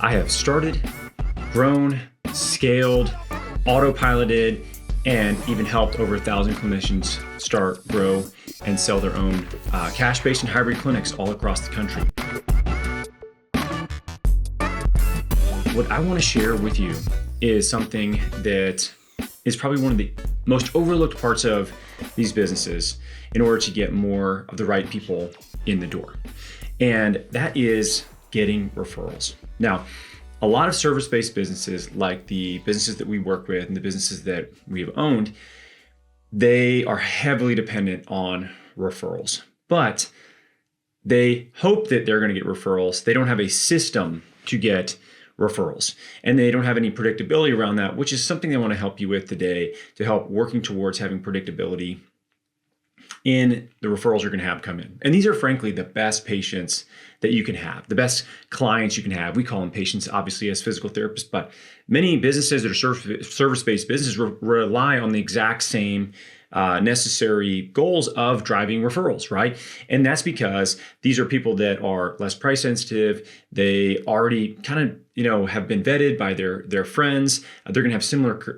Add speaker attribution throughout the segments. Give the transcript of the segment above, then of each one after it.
Speaker 1: I have started, grown, scaled, autopiloted, and even helped over 1,000 clinicians start, grow, and sell their own cash-based and hybrid clinics all across the country. What I want to share with you is something that is probably one of the most overlooked parts of these businesses in order to get more of the right people in the door. And that is getting referrals. Now, a lot of service-based businesses, like the businesses that we work with and the businesses that we have owned, they are heavily dependent on referrals. But they hope that they're going to get referrals. They don't have a system to get referrals, and they don't have any predictability around that, which is something I want to help you with today to help working towards having predictability in the referrals you're going to have come in. And these are frankly the best patients that you can have, the best clients you can have. We call them patients, obviously, as physical therapists, but many businesses that are service-based businesses rely on the exact same necessary goals of driving referrals, right? And that's because these are people that are less price sensitive. They already kind of, have been vetted by their friends. They're going to have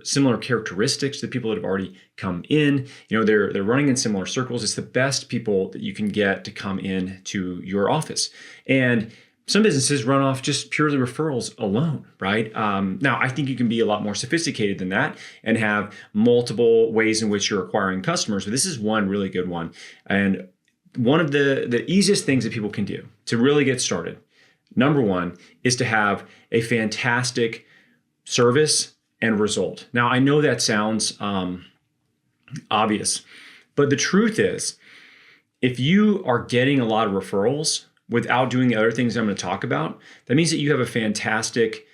Speaker 1: similar characteristics to people that have already come in. They're running in similar circles. It's the best people that you can get to come in to your office. And some businesses run off just purely referrals alone, right? Now, I think you can be a lot more sophisticated than that and have multiple ways in which you're acquiring customers. But this is one really good one. And one of the easiest things that people can do to really get started, number one, is to have a fantastic service and result. Now, I know that sounds obvious, but the truth is, if you are getting a lot of referrals without doing the other things I'm going to talk about, that means that you have a fantastic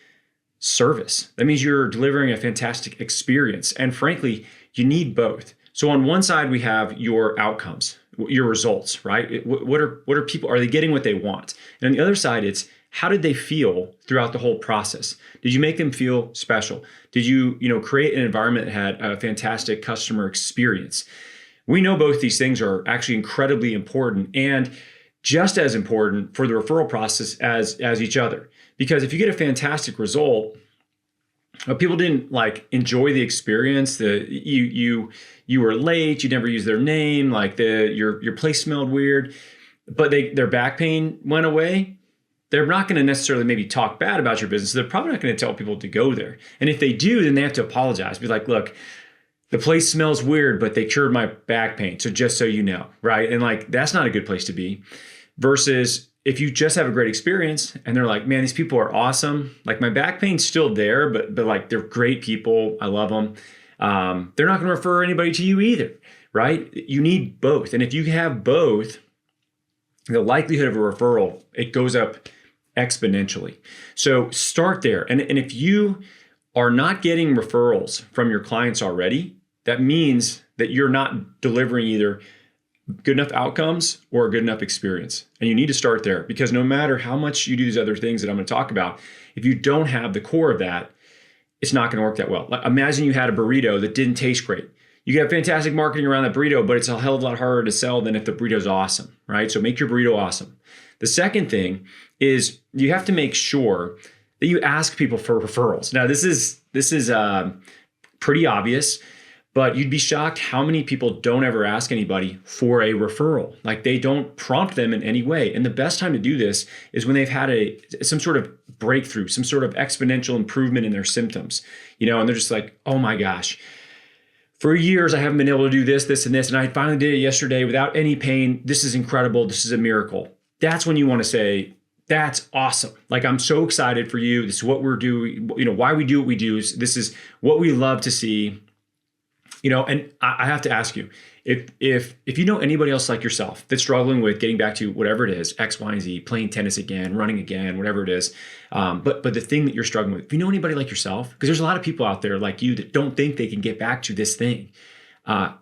Speaker 1: service. That means you're delivering a fantastic experience. And frankly, you need both. So on one side, we have your outcomes, your results, right? What are people, are they getting what they want? And on the other side, it's how did they feel throughout the whole process? Did you make them feel special? Did you, create an environment that had a fantastic customer experience? We know both these things are actually incredibly important and just as important for the referral process as each other. Because if you get a fantastic result, people didn't enjoy the experience, you were late, you never used their name, your place smelled weird, but their back pain went away, they're not going to necessarily maybe talk bad about your business. They're probably not going to tell people to go there. And if they do, then they have to apologize. Be like, look, the place smells weird, but they cured my back pain. So just so you know, right? And that's not a good place to be. Versus if you just have a great experience and they're like, man, these people are awesome. My back pain's still there, but they're great people. I love them. They're not going to refer anybody to you either, right? You need both. And if you have both, the likelihood of a referral, it goes up exponentially. So start there. And if you are not getting referrals from your clients already, that means that you're not delivering either good enough outcomes or a good enough experience. And you need to start there, because no matter how much you do these other things that I'm going to talk about, if you don't have the core of that, it's not going to work that well. Imagine you had a burrito that didn't taste great. You can have fantastic marketing around that burrito, but it's a hell of a lot harder to sell than if the burrito's awesome, right? So make your burrito awesome. The second thing is you have to make sure that you ask people for referrals. Now, this is pretty obvious, but you'd be shocked how many people don't ever ask anybody for a referral. They don't prompt them in any way. And the best time to do this is when they've had some sort of breakthrough, some sort of exponential improvement in their symptoms, and they're just like, oh my gosh, for years, I haven't been able to do this, this, and this, and I finally did it yesterday without any pain. This is incredible. This is a miracle. That's when you want to say, that's awesome. I'm so excited for you. This is what we're doing, why we do what we do. This is what we love to see. And I have to ask you, if you know anybody else like yourself that's struggling with getting back to whatever it is, X, Y, and Z, playing tennis again, running again, whatever it is, but the thing that you're struggling with, if you know anybody like yourself, because there's a lot of people out there like you that don't think they can get back to this thing.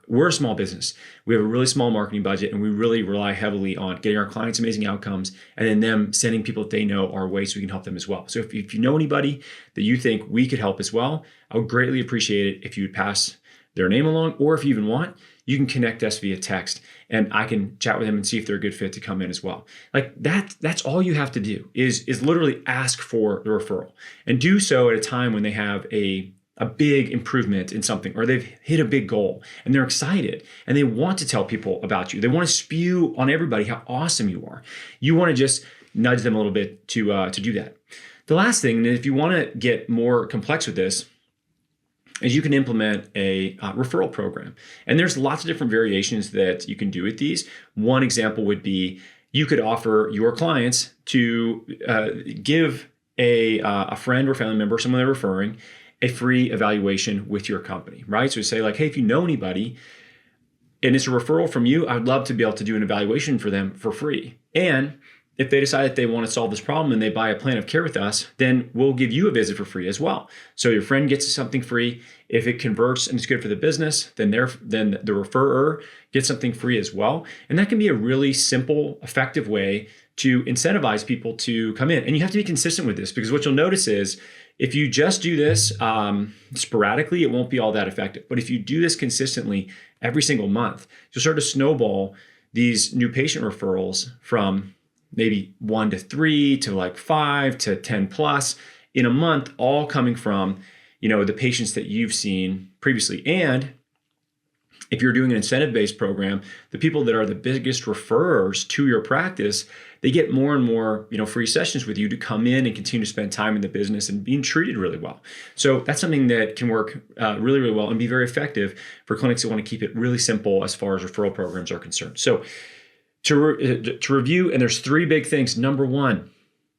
Speaker 1: We're a small business. We have a really small marketing budget, and we really rely heavily on getting our clients amazing outcomes and then them sending people that they know our way so we can help them as well. So if you know anybody that you think we could help as well, I would greatly appreciate it if you would pass their name along, or if you even want, you can connect us via text and I can chat with them and see if they're a good fit to come in as well. Like that's all you have to do is literally ask for the referral, and do so at a time when they have a big improvement in something, or they've hit a big goal and they're excited and they want to tell people about you. They want to spew on everybody how awesome you are. You want to just nudge them a little bit to do that. The last thing, and if you want to get more complex with this, is you can implement a referral program. And there's lots of different variations that you can do with these. One example would be you could offer your clients to give a friend or family member, someone they're referring, a free evaluation with your company, right? So say like, hey, if you know anybody and it's a referral from you, I'd love to be able to do an evaluation for them for free. And if they decide that they want to solve this problem and they buy a plan of care with us, then we'll give you a visit for free as well. So your friend gets something free. If it converts and it's good for the business, then the referrer gets something free as well. And that can be a really simple, effective way to incentivize people to come in. And you have to be consistent with this, because what you'll notice is if you just do this sporadically, it won't be all that effective. But if you do this consistently every single month, you'll start to snowball these new patient referrals from maybe 1 to 3 to like 5 to 10 plus in a month, all coming from, the patients that you've seen previously. And if you're doing an incentive-based program, the people that are the biggest referrers to your practice, they get more and more, free sessions with you to come in and continue to spend time in the business and being treated really well. So that's something that can work really, really well and be very effective for clinics that want to keep it really simple as far as referral programs are concerned. So to review, and there's 3 big things. Number 1,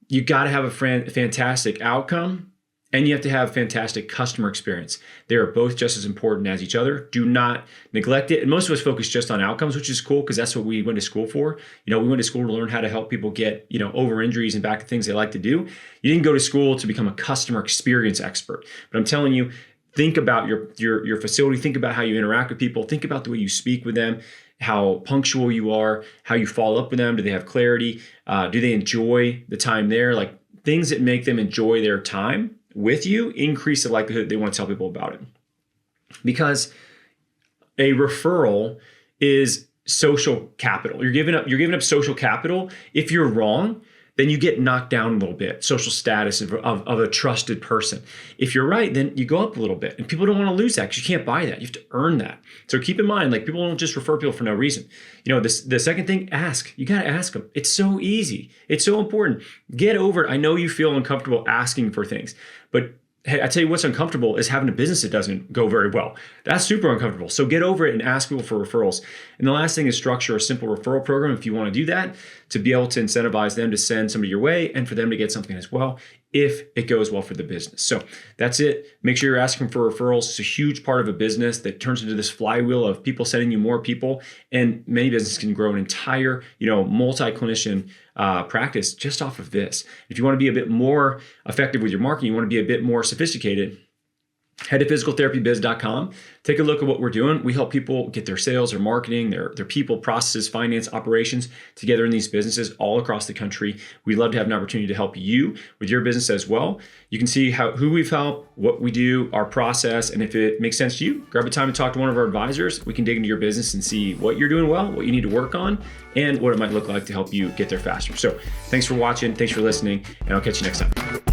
Speaker 1: you got to have a fantastic outcome, and you have to have fantastic customer experience. They are both just as important as each other. Do not neglect it. And most of us focus just on outcomes, which is cool because that's what we went to school for. We went to school to learn how to help people get, over injuries and back to things they like to do. You didn't go to school to become a customer experience expert. But I'm telling you, think about your facility. Think about how you interact with people. Think about the way you speak with them, how punctual you are, how you follow up with them. Do they have clarity? Do they enjoy the time there? Like things that make them enjoy their time with you increase the likelihood they want to tell people about it. Because a referral is social capital. You're giving up social capital. If you're wrong, then you get knocked down a little bit, social status of a trusted person. If you're right, then you go up a little bit. And people don't want to lose that because you can't buy that. You have to earn that. So keep in mind, like people don't just refer people for no reason. The second thing, ask. You got to ask them. It's so easy. It's so important. Get over it. I know you feel uncomfortable asking for things, but hey, I tell you what's uncomfortable is having a business that doesn't go very well. That's super uncomfortable. So get over it and ask people for referrals. And the last thing is structure a simple referral program if you want to do that, to be able to incentivize them to send somebody your way and for them to get something as well if it goes well for the business. So that's it. Make sure you're asking for referrals. It's a huge part of a business that turns into this flywheel of people sending you more people. And many businesses can grow an entire, multi-clinician practice just off of this. If you want to be a bit more effective with your marketing, you want to be a bit more sophisticated, head to physicaltherapybiz.com. Take a look at what we're doing. We help people get their sales, their marketing, their people, processes, finance, operations together in these businesses all across the country. We'd love to have an opportunity to help you with your business as well. You can see who we've helped, what we do, our process, and if it makes sense to you, grab a time to talk to one of our advisors. We can dig into your business and see what you're doing well, what you need to work on, and what it might look like to help you get there faster. So thanks for watching. Thanks for listening, and I'll catch you next time.